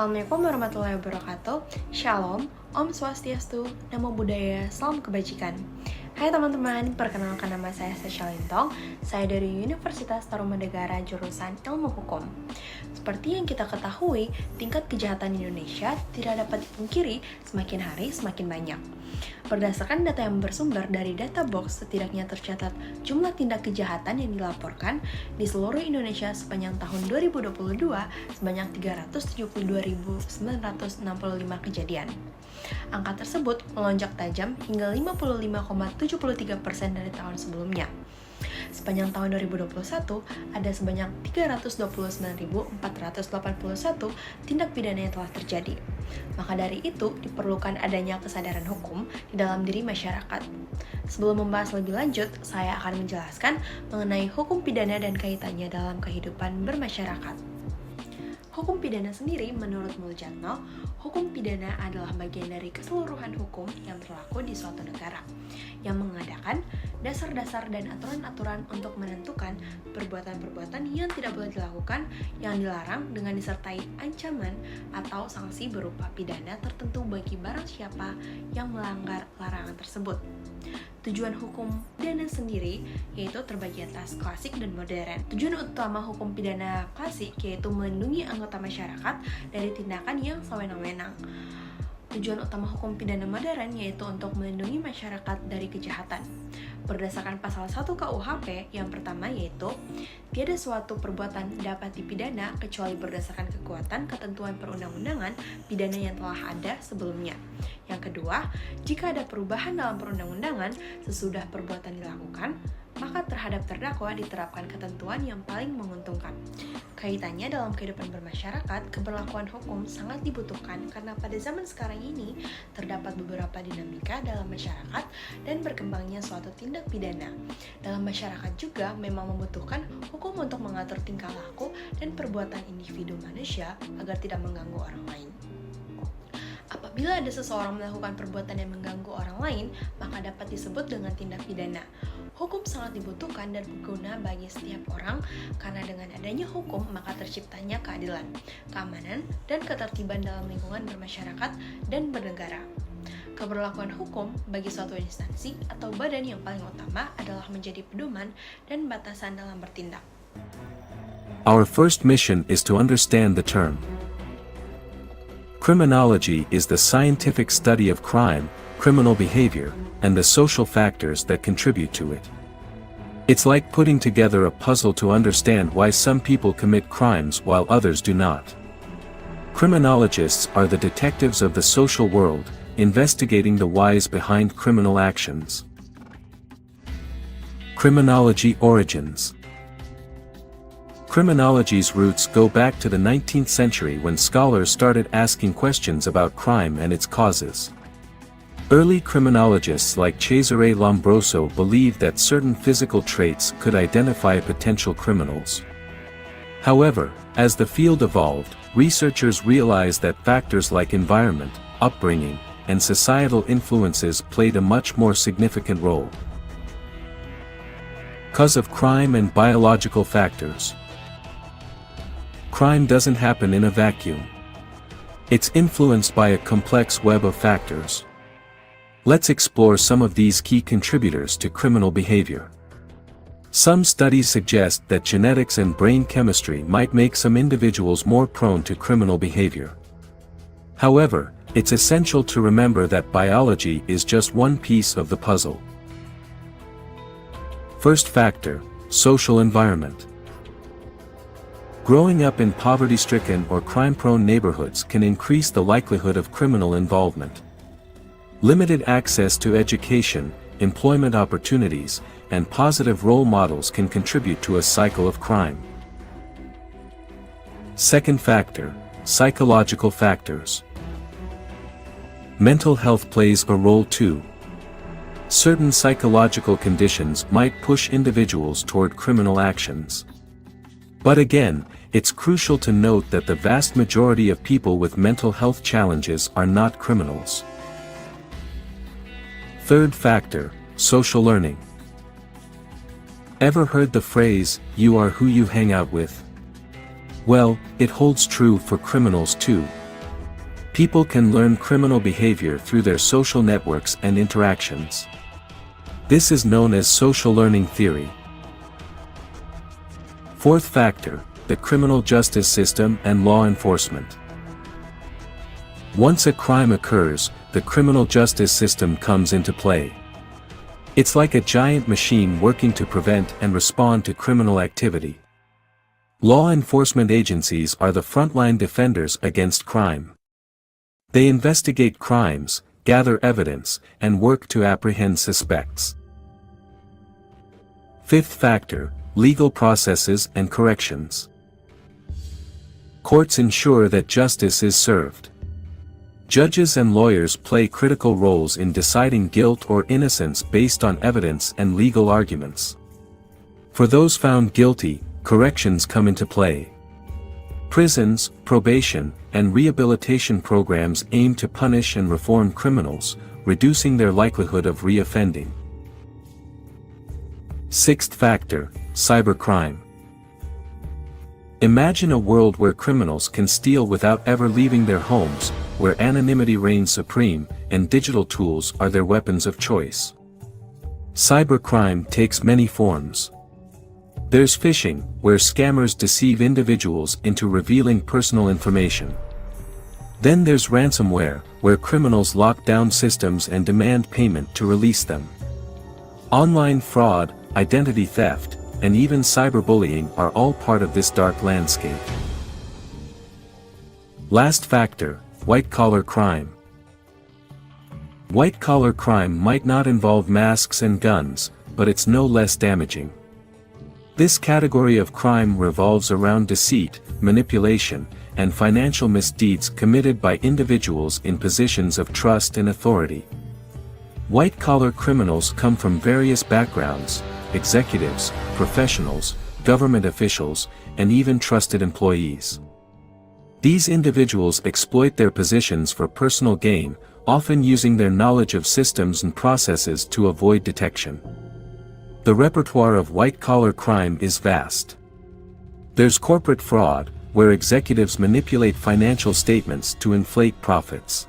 Assalamualaikum warahmatullahi wabarakatuh. Shalom, Om Swastiastu, Namo Buddhaya, Salam Kebajikan. Hai teman-teman, perkenalkan nama saya Sasha Lintong. Saya dari Universitas Tarumanegara jurusan Ilmu Hukum. Seperti yang kita ketahui, tingkat kejahatan di Indonesia tidak dapat dipungkiri semakin hari semakin banyak. Berdasarkan data yang bersumber dari Databox, setidaknya tercatat jumlah tindak kejahatan yang dilaporkan di seluruh Indonesia sepanjang tahun 2022 sebanyak 372.965 kejadian. Angka tersebut melonjak tajam hingga 55,73% dari tahun sebelumnya. Sepanjang tahun 2021, ada sebanyak 329.481 tindak pidana yang telah terjadi. Maka dari itu, diperlukan adanya kesadaran hukum di dalam diri masyarakat. Sebelum membahas lebih lanjut, saya akan menjelaskan mengenai hukum pidana dan kaitannya dalam kehidupan bermasyarakat. Hukum pidana sendiri, menurut Muljatno, hukum pidana adalah bagian dari keseluruhan hukum yang berlaku di suatu negara, yang mengadakan dasar-dasar dan aturan-aturan untuk menentukan perbuatan-perbuatan yang tidak boleh dilakukan, yang dilarang dengan disertai ancaman atau sanksi berupa pidana tertentu bagi barang siapa yang melanggar larangan tersebut. Tujuan hukum pidana sendiri yaitu terbagi atas klasik dan modern. Tujuan utama hukum pidana klasik yaitu melindungi anggota masyarakat dari tindakan yang sewenang-wenang. Tujuan utama hukum pidana modern yaitu untuk melindungi masyarakat dari kejahatan. Berdasarkan pasal 1 KUHP, yang pertama yaitu tiada suatu perbuatan dapat dipidana kecuali berdasarkan kekuatan ketentuan perundang-undangan pidana yang telah ada sebelumnya. Yang kedua, jika ada perubahan dalam perundang-undangan sesudah perbuatan dilakukan, maka terhadap terdakwa diterapkan ketentuan yang paling menguntungkan. Kaitannya dalam kehidupan bermasyarakat, keberlakuan hukum sangat dibutuhkan karena pada zaman sekarang ini terdapat beberapa dinamika dalam masyarakat dan berkembangnya suatu tindak pidana. Dalam masyarakat juga memang membutuhkan hukum untuk mengatur tingkah laku dan perbuatan individu manusia agar tidak mengganggu orang lain. Apabila ada seseorang melakukan perbuatan yang mengganggu orang lain, maka dapat disebut dengan tindak pidana. Hukum sangat dibutuhkan dan berguna bagi setiap orang karena dengan adanya hukum maka terciptanya keadilan, keamanan, dan ketertiban dalam lingkungan bermasyarakat dan bernegara. Keberlakuan hukum bagi suatu instansi atau badan yang paling utama adalah menjadi pedoman dan batasan dalam bertindak. Our first mission is to understand the term. Criminology is the scientific study of crime, criminal behavior, and the social factors that contribute to it. It's like putting together a puzzle to understand why some people commit crimes while others do not. Criminologists are the detectives of the social world, investigating the whys behind criminal actions. Criminology origins. Criminology's roots go back to the 19th century when scholars started asking questions about crime and its causes. Early criminologists like Cesare Lombroso believed that certain physical traits could identify potential criminals. However, as the field evolved, researchers realized that factors like environment, upbringing, and societal influences played a much more significant role. Cause of crime and biological factors. Crime doesn't happen in a vacuum. It's influenced by a complex web of factors. Let's explore some of these key contributors to criminal behavior. Some studies suggest that genetics and brain chemistry might make some individuals more prone to criminal behavior. However, it's essential to remember that biology is just one piece of the puzzle. First factor, social environment. Growing up in poverty-stricken or crime-prone neighborhoods can increase the likelihood of criminal involvement. Limited access to education, employment opportunities, and positive role models can contribute to a cycle of crime. Second factor, psychological factors. Mental health plays a role too. Certain psychological conditions might push individuals toward criminal actions. But again, it's crucial to note that the vast majority of people with mental health challenges are not criminals. Third factor, social learning. Ever heard the phrase, "You are who you hang out with"? Well, it holds true for criminals too. People can learn criminal behavior through their social networks and interactions. This is known as social learning theory. Fourth factor, the criminal justice system and law enforcement. Once a crime occurs, the criminal justice system comes into play. It's like a giant machine working to prevent and respond to criminal activity. Law enforcement agencies are the frontline defenders against crime. They investigate crimes, gather evidence, and work to apprehend suspects. Fifth factor, legal processes and corrections. Courts ensure that justice is served. Judges and lawyers play critical roles in deciding guilt or innocence based on evidence and legal arguments. For those found guilty, corrections come into play. Prisons, probation, and rehabilitation programs aim to punish and reform criminals, reducing their likelihood of reoffending. Sixth factor, cybercrime. Imagine a world where criminals can steal without ever leaving their homes, where anonymity reigns supreme, and digital tools are their weapons of choice. Cybercrime takes many forms. There's phishing, where scammers deceive individuals into revealing personal information. Then there's ransomware, where criminals lock down systems and demand payment to release them. Online fraud, identity theft, and even cyberbullying are all part of this dark landscape. Last factor, white-collar crime. White-collar crime might not involve masks and guns, but it's no less damaging. This category of crime revolves around deceit, manipulation, and financial misdeeds committed by individuals in positions of trust and authority. White-collar criminals come from various backgrounds: executives, professionals, government officials, and even trusted employees. These individuals exploit their positions for personal gain, often using their knowledge of systems and processes to avoid detection. The repertoire of white-collar crime is vast. There's corporate fraud, where executives manipulate financial statements to inflate profits.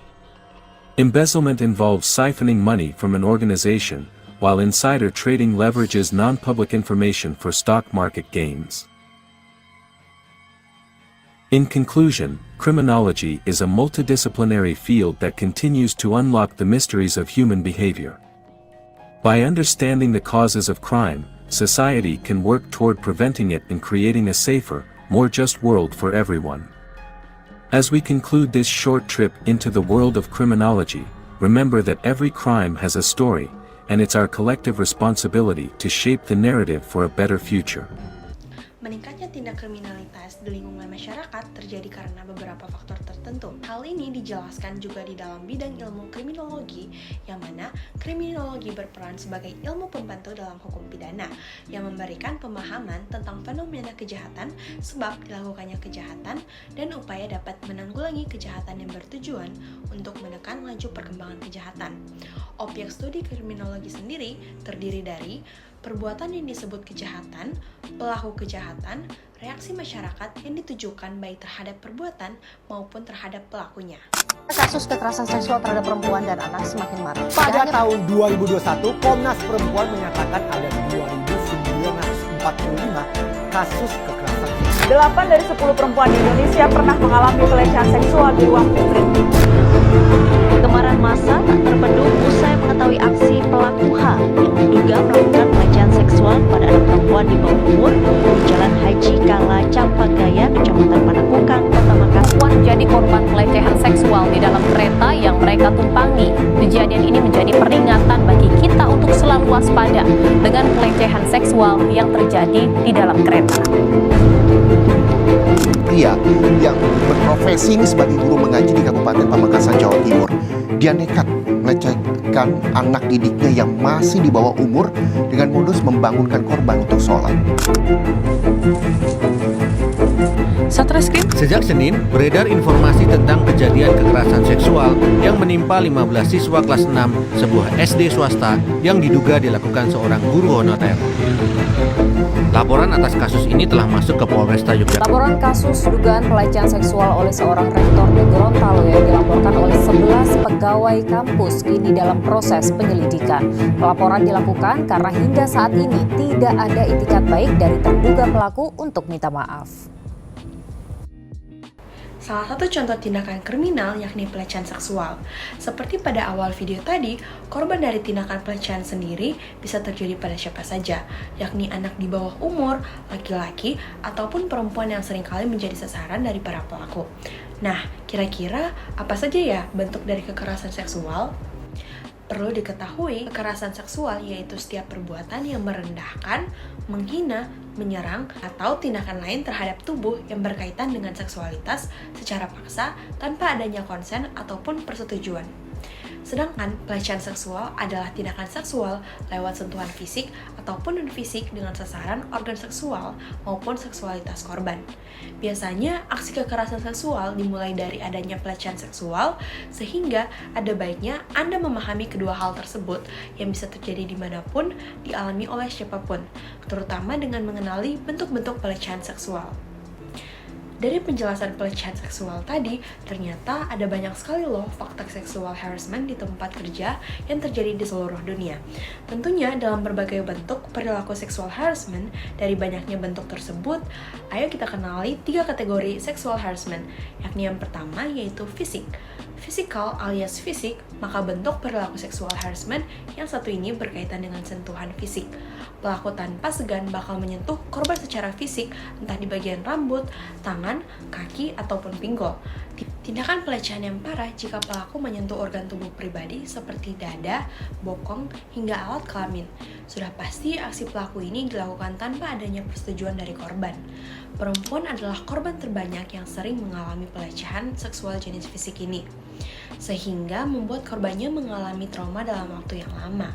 Embezzlement involves siphoning money from an organization, while insider trading leverages non-public information for stock market gains. In conclusion, criminology is a multidisciplinary field that continues to unlock the mysteries of human behavior. By understanding the causes of crime, society can work toward preventing it and creating a safer, more just world for everyone. As we conclude this short trip into the world of criminology, remember that every crime has a story, and it's our collective responsibility to shape the narrative for a better future. Meningkatnya tindak kriminalitas di lingkungan masyarakat terjadi karena beberapa faktor tertentu. Hal ini dijelaskan juga di dalam bidang ilmu kriminologi, yang mana kriminologi berperan sebagai ilmu pembantu dalam hukum pidana, yang memberikan pemahaman tentang fenomena kejahatan, sebab dilakukannya kejahatan, dan upaya dapat menanggulangi kejahatan yang bertujuan untuk menekan laju perkembangan kejahatan. Objek studi kriminologi sendiri terdiri dari perbuatan yang disebut kejahatan, pelaku kejahatan, reaksi masyarakat yang ditujukan baik terhadap perbuatan maupun terhadap pelakunya. Kasus kekerasan seksual terhadap perempuan dan anak semakin marak. Pada tahun 2021, Komnas Perempuan menyatakan ada 2.945 kasus kekerasan. 8 dari 10 perempuan di Indonesia pernah mengalami pelecehan seksual di ruang publik. Kemarahan massa tak terbendung usai mengetahui aksi pelaku H yang diduga melakukan pelecehan seksual pada anak perempuan di bawah umur di Jalan Haji Kala Campagaya, Kecamatan Panakukang, Kota Makassar. Jadi korban pelecehan seksual di dalam kereta yang mereka tumpangi. Kejadian ini menjadi peringatan bagi kita untuk selalu waspada dengan pelecehan seksual yang terjadi di dalam kereta. Pria yang berprofesi sebagai guru mengaji di Kabupaten Pamekasan, Jawa Timur. Dia nekat melecehkan anak didiknya yang masih di bawah umur dengan modus membangunkan korban untuk sholat. Satreskrim. Sejak Senin, beredar informasi tentang kejadian kekerasan seksual yang menimpa 15 siswa kelas 6 sebuah SD swasta yang diduga dilakukan seorang guru honorer. Laporan atas kasus ini telah masuk ke Polresta Yogyakarta. Laporan kasus dugaan pelecehan seksual oleh seorang rektor di Gorontalo yang dilaporkan oleh 11 pegawai kampus kini dalam proses penyelidikan. Pelaporan dilakukan karena hingga saat ini tidak ada itikat baik dari terduga pelaku untuk minta maaf. Salah satu contoh tindakan kriminal yakni pelecehan seksual. Seperti pada awal video tadi, korban dari tindakan pelecehan sendiri bisa terjadi pada siapa saja, yakni anak di bawah umur, laki-laki, ataupun perempuan yang seringkali menjadi sasaran dari para pelaku. Nah, kira-kira apa saja ya bentuk dari kekerasan seksual? Perlu diketahui, kekerasan seksual yaitu setiap perbuatan yang merendahkan, menghina, menyerang, atau tindakan lain terhadap tubuh yang berkaitan dengan seksualitas secara paksa tanpa adanya konsen ataupun persetujuan. Sedangkan pelecehan seksual adalah tindakan seksual lewat sentuhan fisik ataupun non-fisik dengan sasaran organ seksual maupun seksualitas korban. Biasanya, aksi kekerasan seksual dimulai dari adanya pelecehan seksual, sehingga ada baiknya Anda memahami kedua hal tersebut yang bisa terjadi dimanapun dialami oleh siapapun, terutama dengan mengenali bentuk-bentuk pelecehan seksual. Dari penjelasan pelecehan seksual tadi, ternyata ada banyak sekali loh fakta seksual harassment di tempat kerja yang terjadi di seluruh dunia. Tentunya dalam berbagai bentuk perilaku seksual harassment, dari banyaknya bentuk tersebut, ayo kita kenali 3 kategori seksual harassment, yakni yang pertama yaitu fisik. Physical alias fisik, maka bentuk perilaku seksual harassment yang satu ini berkaitan dengan sentuhan fisik. Pelaku tanpa segan bakal menyentuh korban secara fisik, entah di bagian rambut, tangan, kaki, ataupun pinggul. Tindakan pelecehan yang parah jika pelaku menyentuh organ tubuh pribadi seperti dada, bokong, hingga alat kelamin. Sudah pasti aksi pelaku ini dilakukan tanpa adanya persetujuan dari korban. Perempuan adalah korban terbanyak yang sering mengalami pelecehan seksual jenis fisik ini, sehingga membuat korbannya mengalami trauma dalam waktu yang lama.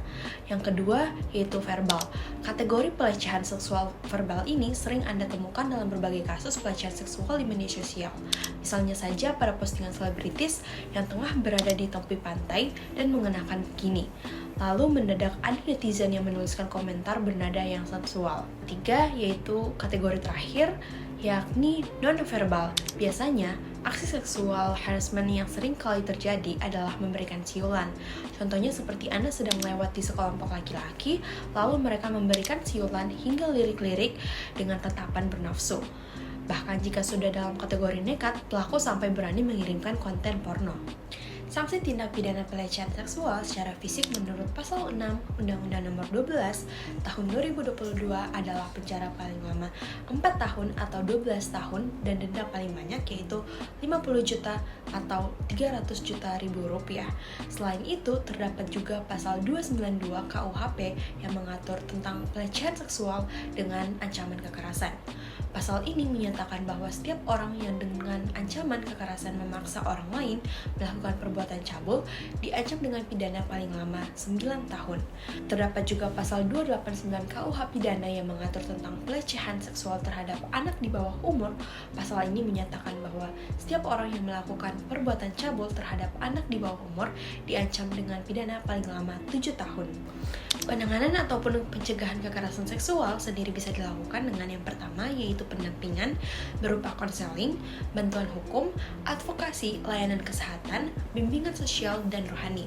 Yang kedua yaitu verbal. Kategori pelecehan seksual verbal ini sering Anda temukan dalam berbagai kasus pelecehan seksual di media sosial. Misalnya saja pada postingan selebritis yang tengah berada di tepi pantai dan mengenakan bikini. Lalu mendadak ada netizen yang menuliskan komentar bernada yang seksual. 3 yaitu kategori terakhir, yakni non-verbal. Biasanya, aksi seksual harassment yang sering kali terjadi adalah memberikan siulan. Contohnya seperti Anda sedang lewat di sekelompok laki-laki, lalu mereka memberikan siulan hingga lirik-lirik dengan tatapan bernafsu. Bahkan jika sudah dalam kategori nekat, pelaku sampai berani mengirimkan konten porno. Sanksi tindak pidana pelecehan seksual secara fisik menurut Pasal 6 Undang-Undang Nomor 12 Tahun 2022 adalah penjara paling lama 4 tahun atau 12 tahun dan denda paling banyak yaitu 50 juta atau 300 juta ribu rupiah. Selain itu, terdapat juga Pasal 292 KUHP yang mengatur tentang pelecehan seksual dengan ancaman kekerasan. Pasal ini menyatakan bahwa setiap orang yang dengan ancaman kekerasan memaksa orang lain melakukan perbuatan cabul diancam dengan pidana paling lama 9 tahun. Terdapat juga pasal 289 KUH pidana yang mengatur tentang pelecehan seksual terhadap anak di bawah umur. Pasal ini menyatakan bahwa setiap orang yang melakukan perbuatan cabul terhadap anak di bawah umur diancam dengan pidana paling lama 7 tahun. Penanganan ataupun pencegahan kekerasan seksual sendiri bisa dilakukan dengan yang pertama yaitu pendampingan berupa konseling, bantuan hukum, advokasi, layanan kesehatan, bimbingan sosial, dan rohani.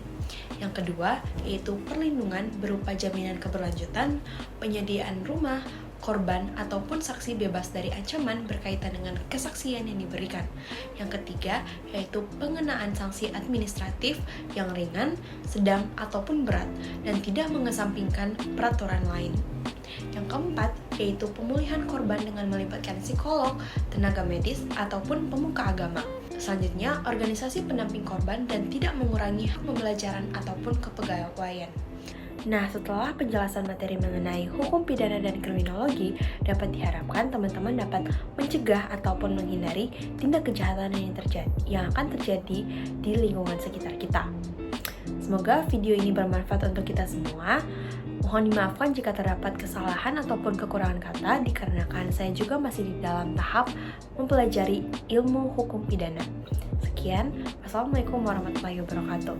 Yang kedua yaitu perlindungan berupa jaminan keberlanjutan, penyediaan rumah, korban ataupun saksi bebas dari ancaman berkaitan dengan kesaksian yang diberikan. Yang ketiga yaitu pengenaan sanksi administratif yang ringan, sedang, ataupun berat dan tidak mengesampingkan peraturan lain. Yang keempat yaitu pemulihan korban dengan melibatkan psikolog, tenaga medis, ataupun pemuka agama. Selanjutnya, organisasi pendamping korban dan tidak mengurangi hak pembelajaran ataupun kepegawaian. Nah, setelah penjelasan materi mengenai hukum pidana dan kriminologi, dapat diharapkan teman-teman dapat mencegah ataupun menghindari tindak kejahatan yang akan terjadi di lingkungan sekitar kita. Semoga video ini bermanfaat untuk kita semua. Mohon dimaafkan jika terdapat kesalahan ataupun kekurangan kata, dikarenakan saya juga masih di dalam tahap mempelajari ilmu hukum pidana. Sekian, wassalamualaikum warahmatullahi wabarakatuh.